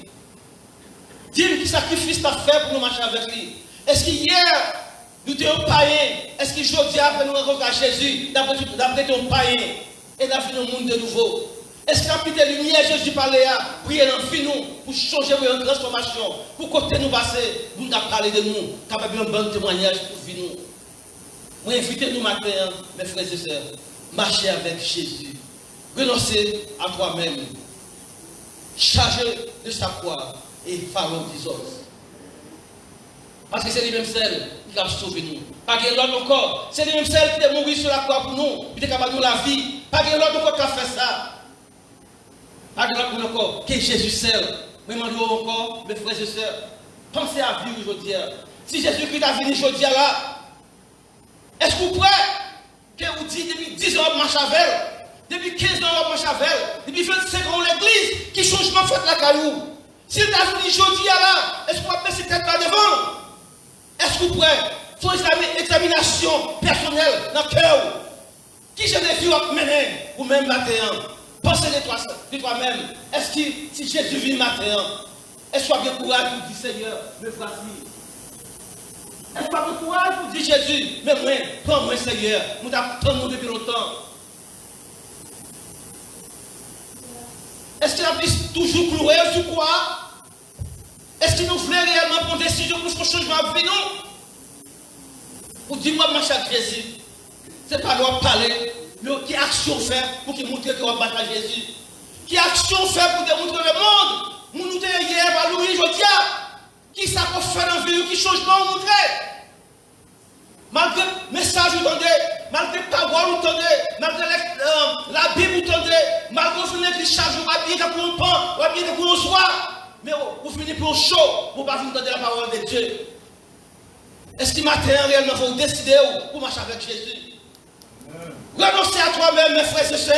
Dis-moi qui sacrifice ta fait pour nous marcher avec lui. Est-ce qu'hier, nous étions païens? Est-ce qu'aujourd'hui, après nous rencontrer Jésus, d'après ton païen, et d'avoir un monde de nouveau? Est-ce qu'il a pris des lumières, Jésus parlait à prier dans le nous, pour changer, pour une transformation, pour côté nous passer, pour nous parler de nous, capable de un bon témoignage pour vie nous? Moi, invitez-nous matin, mes frères et sœurs, marcher avec Jésus. Renoncez à toi-même. Chargez de sa croix et farons des autres. Parce que c'est lui-même celle qui a sauvé nous. Pas que l'autre encore. C'est lui-même celle qui est mort sur la croix pour nous. Qui est capable de nous la vie. Pas que l'autre encore qui a fait ça. Pas que l'autre encore. Que Jésus seul. Mais nous encore, mes frères et sœurs, pensez à vivre aujourd'hui. Si Jésus-Christ a venu aujourd'hui là, est-ce que vous prêts que vous dites depuis 10 ans de marche avec elle, depuis 15 ans de marche avec elle, depuis 25 ans l'église, qui changement fait la caillou? S'il t'a venu aujourd'hui là, est-ce que vous avez cette tête là devant? Est-ce que vous prêts? Il faut une examination personnelle dans le cœur. Qui je l'ai vu mener ou même matin? Pensez de toi-même. Est-ce que si Jésus vient matin, est-ce que tu as bien courage pour dire Seigneur, me voici? Est-ce que tu as bien courage pour dire Jésus, mais moi, prends-moi Seigneur, nous t'attendons depuis longtemps. Est-ce qu'il a toujours cloué sur quoi? Est-ce qu'il nous voulait réellement prendre une décision pour ce changement avec nous? Ou dis-moi, ma chère Jésus, ce n'est pas de parler, mais qui action faire pour qu'il montre que on bat à Jésus? Qui action faire pour démontrer le monde? Nous nous disons hier, à Louis, je dis, qui ça qu'on fait dans la vie, qui changement on montre? Malgré le message vous tendez, malgré la parole vous tendez, malgré la Bible vous tendez, malgré vous venez qui charge, vous habillez pour un pain, vous habillez pour un soir, mais vous finissez pour un chaud, vous ne pouvez pas entendre la parole de Dieu. Est-ce que matin réellement vous décidez pour marcher avec Jésus? Renoncez à toi-même, mes frères et sœurs,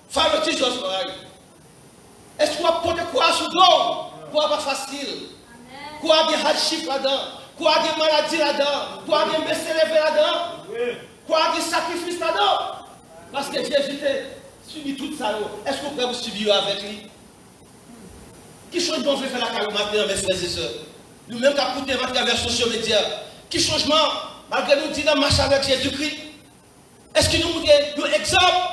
faire le petit chose. Est-ce que vous portez quoi sous l'eau? Quoi pas facile? Quoi des hardship là-dedans? Quoi des maladies là-dedans? Quoi des baisser lever là-dedans? Quoi des sacrifices là-dedans? Parce que Jésus a subi tout ça. Est-ce que vous pouvez vous subir avec lui? Qui changement fait faire la carrière matin, mes frères et sœurs? Nous-mêmes qui avons écouté à travers les sociaux médias, qui changement, malgré nous disons marche avec Jésus-Christ? Est-ce que nous avons un exemple?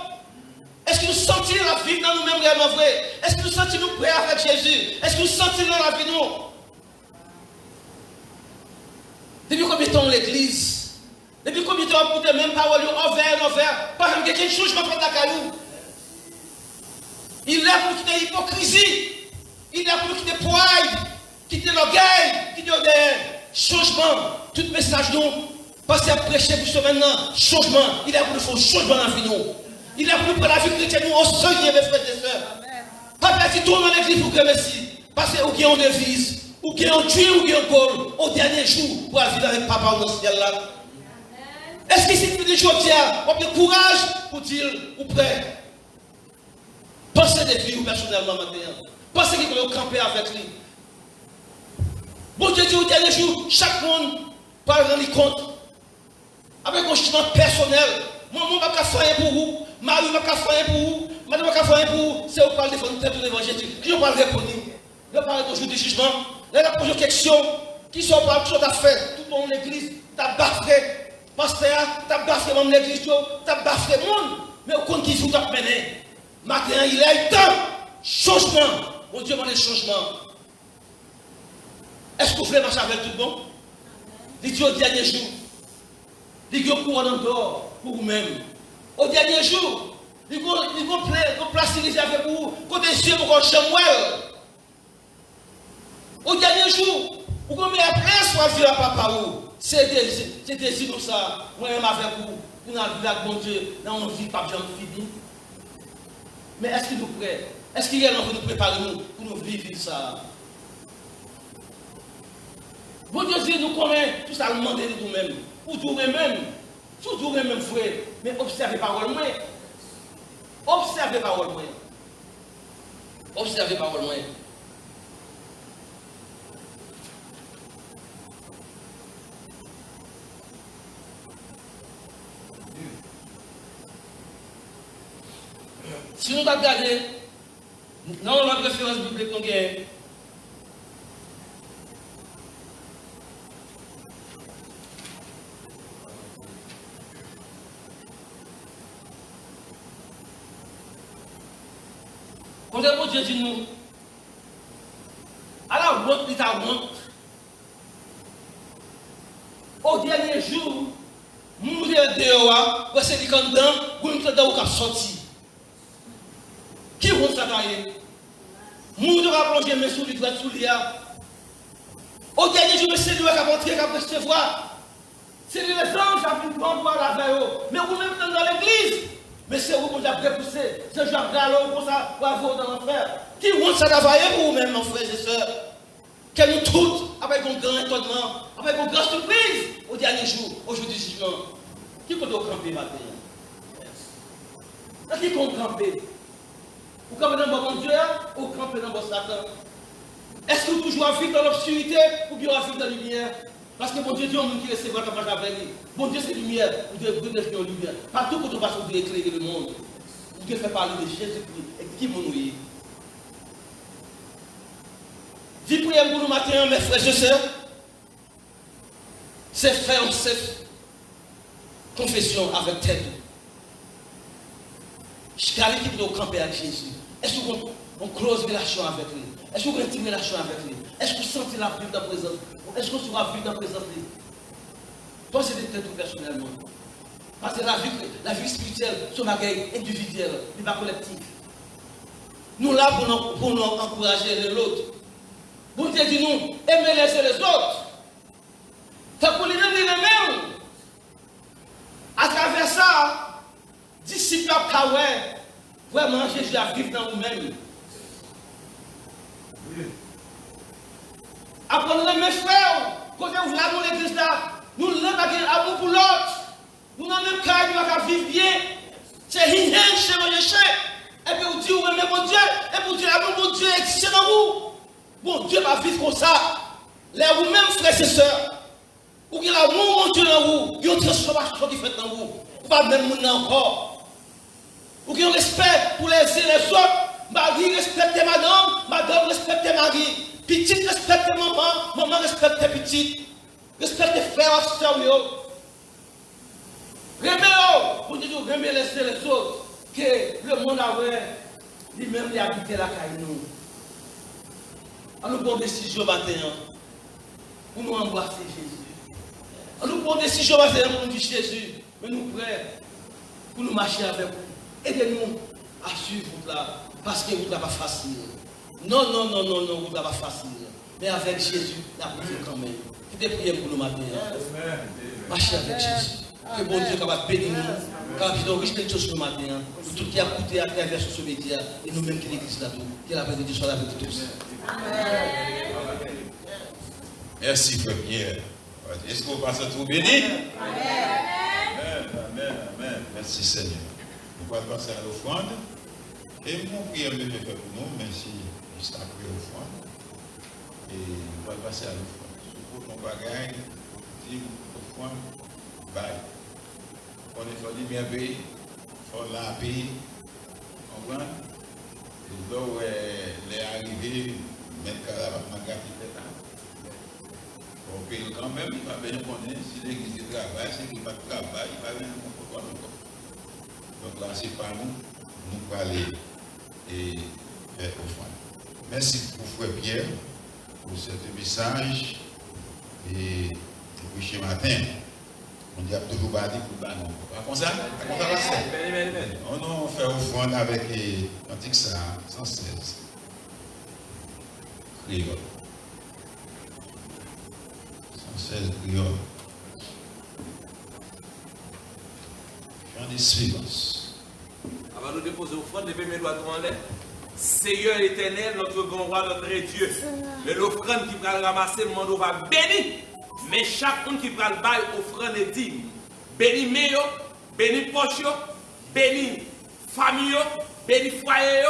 Est-ce que nous sentons la vie dans nous-mêmes réellement vrai? Est-ce que nous sentons nous prêts avec Jésus? Est-ce que nous sentons dans la vie nous? Depuis combien de temps l'église? Depuis combien de temps vous écoutez même parole envers? Par exemple, quelque chose qui fait la caillou. Il est pour quitter l'hypocrisie. Il est pour quitter le pride, quitter l'orgueil, quitter le changement. Tout message nous, passer à prêcher pour ce maintenant, changement. Il est pour nous faire changement dans la vie nous. Il est pour nous prendre la vie chrétienne nous au seuil, mes frères et sœurs. Papa dit tourne dans l'église pour que merci. Parce que vous avez une devise, ou qui ont tué, ou qui ont goal, au dernier jour, pour vivre avec papa dans ce ciel là. Est-ce que si tu dis aujourd'hui, vous avez le courage pour dire, ou prêt? Pensez des vies ou personnellement maintenant. Pensez qu'il faut camper avec lui. Bon Dieu dit au dernier jour, chaque monde va rendre compte. Avec un jugement personnel. Moi, je ne vais pas faire pour vous. Marie ne va pas faire pour vous. Madame ne va pas faire pour vous. C'est vous parlez de votre l'évangile. Qui ne parle pas répondre? Je parle toujours du jugement. Là, il pose une question. Qui sont pas tout à fait? Tout le monde l'église, tu as baffé. Pasteur, tu as baffé même l'église, tu as baffé le monde. Mais au compte qui vous a mené. Maintenant, il est temps. Changement. Mon Dieu demande changement. Est-ce que vous voulez marcher avec tout le monde? Il dit au dernier jour. Il dit au courant d'or pour vous-même. Au dernier jour, il va placer avec vous. Côté Dieu, vous allez chamouer. Au dernier jour, vous allez après soit vu à papa ou. C'est des comme ça. Moi-même avec vous. Pour nous vivre avec mon Dieu. Dans une vie pas bien finie. Mais est-ce qu'il nous prête? Est-ce qu'il y a l'envie de nous préparer pour nous vivre ça? Bon Dieu dit nous connaît tout ça demander de nous-mêmes. Pour tout même, toujours même frère, mais observez parole moi. Observez parole moi. Observez parole moi. Si nous regardons dans notre référence biblique qu'on gagne, quand Dieu dit nous, à la honte, il t'a honte. Au dernier jour, nous dehors, vous êtes content, vous êtes dedans, vous sorti. Qui vont s'attaquer? Nous devons plonger mes sous les sous les. Au dernier jour, c'est lui qui va rentrer, qui va recevoir. C'est lui les anges qui vont prendre la veille. Mais vous-même dans l'église. Mais c'est vous qui avez repoussé. C'est Jacques Gallo pour ça, pour avoir dans l'enfer. Qui vont s'attaquer pour vous-même, mon frère et soeur? Que nous toutes, avec un grand étonnement, avec une grande surprise, au dernier jour, au jour du jugement. Qui peut nous camper matin? Qui peut nous camper? Vous campez dans mon Dieu ou vous campez dans votre Satan? Est-ce que vous toujours vivre dans l'obscurité ou bien vivre dans la lumière? Parce que mon Dieu dit au monde qui recevra comme avec lui. Mon Dieu c'est lumière, vous devez devenir lumière. Partout où vous passez, vous devez éclairer le monde. Vous devez faire parler de Jésus-Christ et qui vous nous. Dis prière pour nous matin, mes frères et sœurs. C'est faire cette confession avec tête. Jusqu'à l'équipe de camper avec Jésus. Est-ce qu'on close relation avec lui? Est-ce qu'on intime relation avec lui? Est-ce qu'on sent la vie dans la présence? Est-ce qu'on sera vu dans la présence de lui? Toi, c'est peut-être tout personnellement. Parce que la vie spirituelle, c'est un bagage individuel, n'est pas collectif. Nous là pour nous encourager l'autre. Vous Dieu dit nous, aimez les uns les autres. C'est pour les mêmes. À travers ça, disciple à vraiment Jésus à vivre dans nous-mêmes. Apprenez mes frères, quand vous là dans l'église là, nous n'avons pas d'amour pour l'autre. Nous n'avons même pas de vivre bien. C'est rien chez moi, et puis vous dites, vous aimez mon Dieu, et puis vous dites, l'amour mon Dieu existe dans vous. Bon Dieu va vivre comme ça. Les vous-même, frères et sœurs, ou qu'il a l'amour mon Dieu dans vous, il y a une transformation qui fait dans vous. Pas même mon encore. Ou qu'il y a un respect pour les uns et les autres. Marie respecte madame, madame respecte Marie. Petite respecte maman, maman respecte petite. Respecte frères et sœurs. Remets-vous, pour dire remets les uns et les autres. Que le monde a lui-même les habité la caille nous. On nous prend une décision matin pour nous embrasser Jésus. On nous prend une décision matin pour nous dire Jésus, mais nous prêts pour nous marcher avec vous. Aidez-nous à suivre vous là, parce que vous n'avez pas facile. Non, vous n'avez pas facile. Mais avec Jésus, la prière quand même. Vous devez prier pour nous matin. Marcher avec Jésus. Que bon Dieu capable de bénir nous, capable de riche de choses ce matin, pour tout qui a coûté à travers ce média, et nous-mêmes qui l'église là-dedans, que la paix de Dieu soit avec tous. Merci frère Pierre. Est-ce que vous passez tout béni? Amen. Merci Seigneur. Nous allons passer à l'offrande. Et mon prière me fait pour nous, merci juste après l'offrande. Et nous allons passer à l'offrande. Pour ton bagage, l'offrande, bye. On est fait bien payé, on l'a payé, on comprend? Et là où elle est arrivée, même quand elle a gâté là, on paye quand même, il va bien connaître si l'église de travail, si l'église de travail, il va bien comprendre encore. Donc là, c'est pas nous, nous parler et faire offrande. Merci pour Frère Pierre pour ce message. Et depuis ce matin, on dit toujours pas dit pour le banon. Pas comme ça? On fait offrande avec l'antique ça, 116. Créole. 116 créole. J'en ai silence. Avant de déposer offrande, levez mes doigts demander. Seigneur éternel, notre grand roi, notre Dieu. Mais l'offrande qui va ramasser, le monde va bénir. Mais chacun qui va le bail, offrande et dit. Béni meilleur, béni poche, béni famille, béni foyer,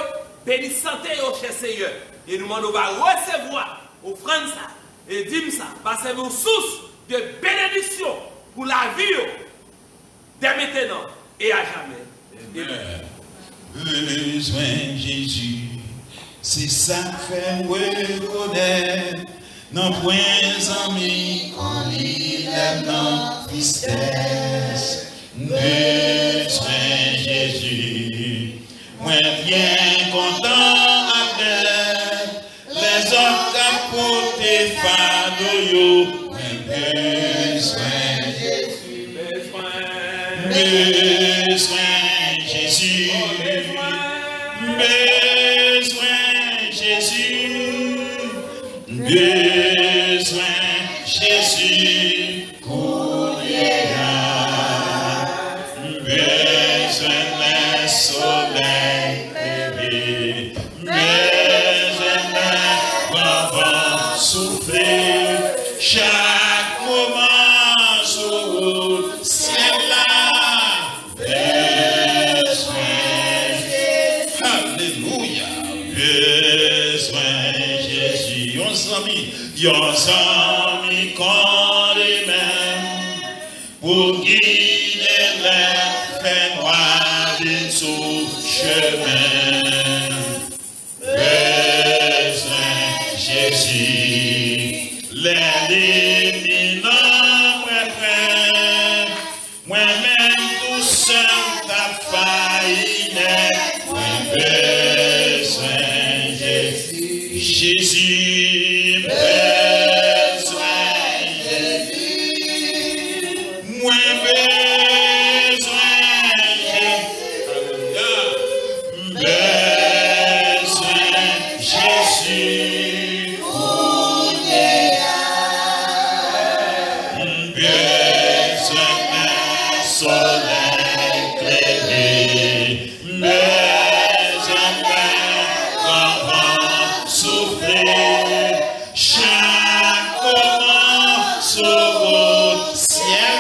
béni santé, cher Seigneur. Et nous va recevoir offrande ça. Et dit ça, parce que une source de bénédiction pour la vie, dès maintenant et à jamais. Amen. Besoin Jésus, c'est ça fait reconnaître. Non point amis, on y lève dans tristesse. Besoin Jésus, moi bien content avec les autres capotés fadoyo. Besoin Jésus, besoin Jésus, besoin Jésus, besoin Jésus pour besoin d'un soleil levé, besoin d'un vent souffler, chaque moment sur le ciel là, besoin Jésus, alléluia, besoin Jésus, yon amis qu'on les mêmes, pour guider les faits noirs d'une sous-chemin. Besoin Jésus, l'éliminant, moi-même tout seul t'as failli naître. Besoin Jésus, Jésus, besoin Jésus, moi besoin Jésus, besoin Jésus, besoin d'un soleil éclairé, besoin d'un vent souffler, chaque moment sur le ciel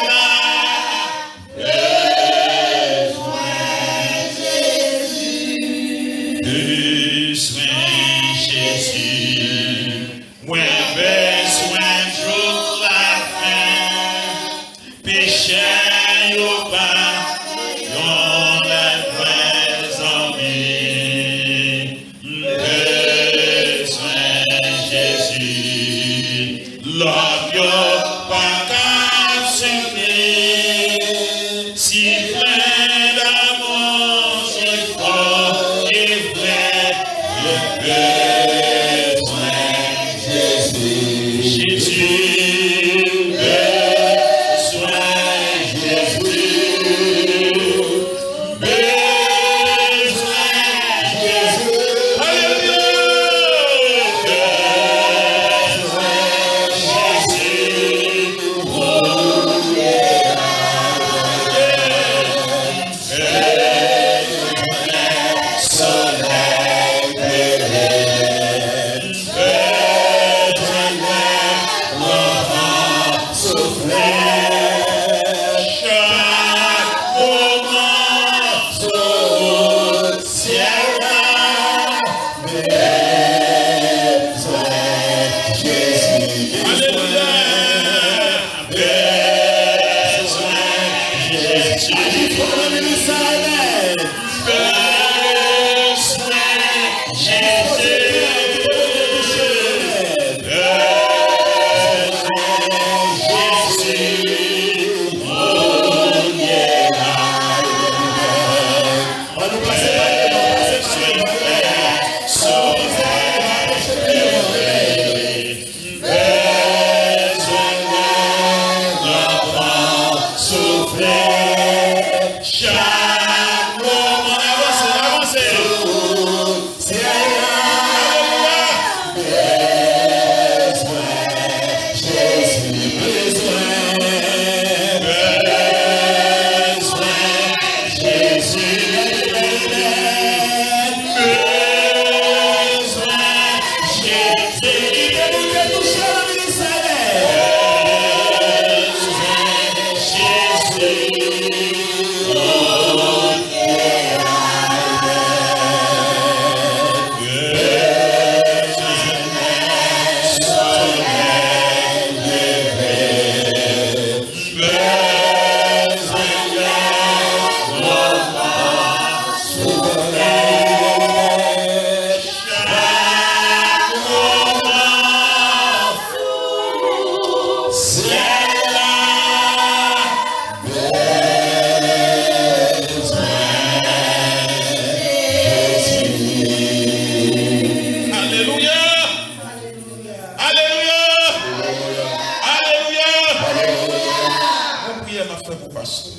besoin Jésus, moi besoin de la fin, péché au bas, on les vrais amis, besoin Jésus, l'homme pas qu'à s'aimer, si plein d'amour, si fort et vrai, le besoin Jésus, Jésus, besoin Jésus, besoin Jésus, alléluia, besoin Jésus, soleil levé, besoin d'un souffler, chaque moment sur le ciel, besoin Jésus, alléluia, besoin Jésus, besoin Jésus,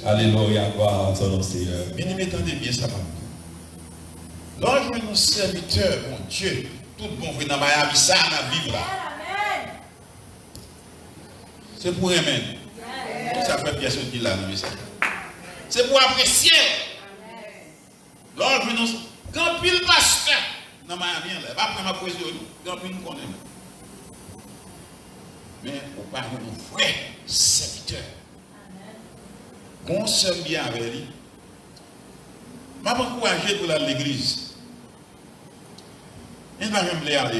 Alléluia, gloire à ton nom, Seigneur. Bien aimé, attendez bien ça. Lorsque nous serviteurs, mon Dieu, tout bon vrai dans Miami, ça, on vivre là. C'est pour aimer. Ça fait pièce qui là, c'est pour apprécier. Lorsque nous, quand pile pasteur dans Miami, là, pas prendre ma poésie, quand pile nous connaissons. Mais on parle de vrai serviteur. Qu'on s'aime bien avec lui. Je vais encourager pour l'église. Il va jamais aller.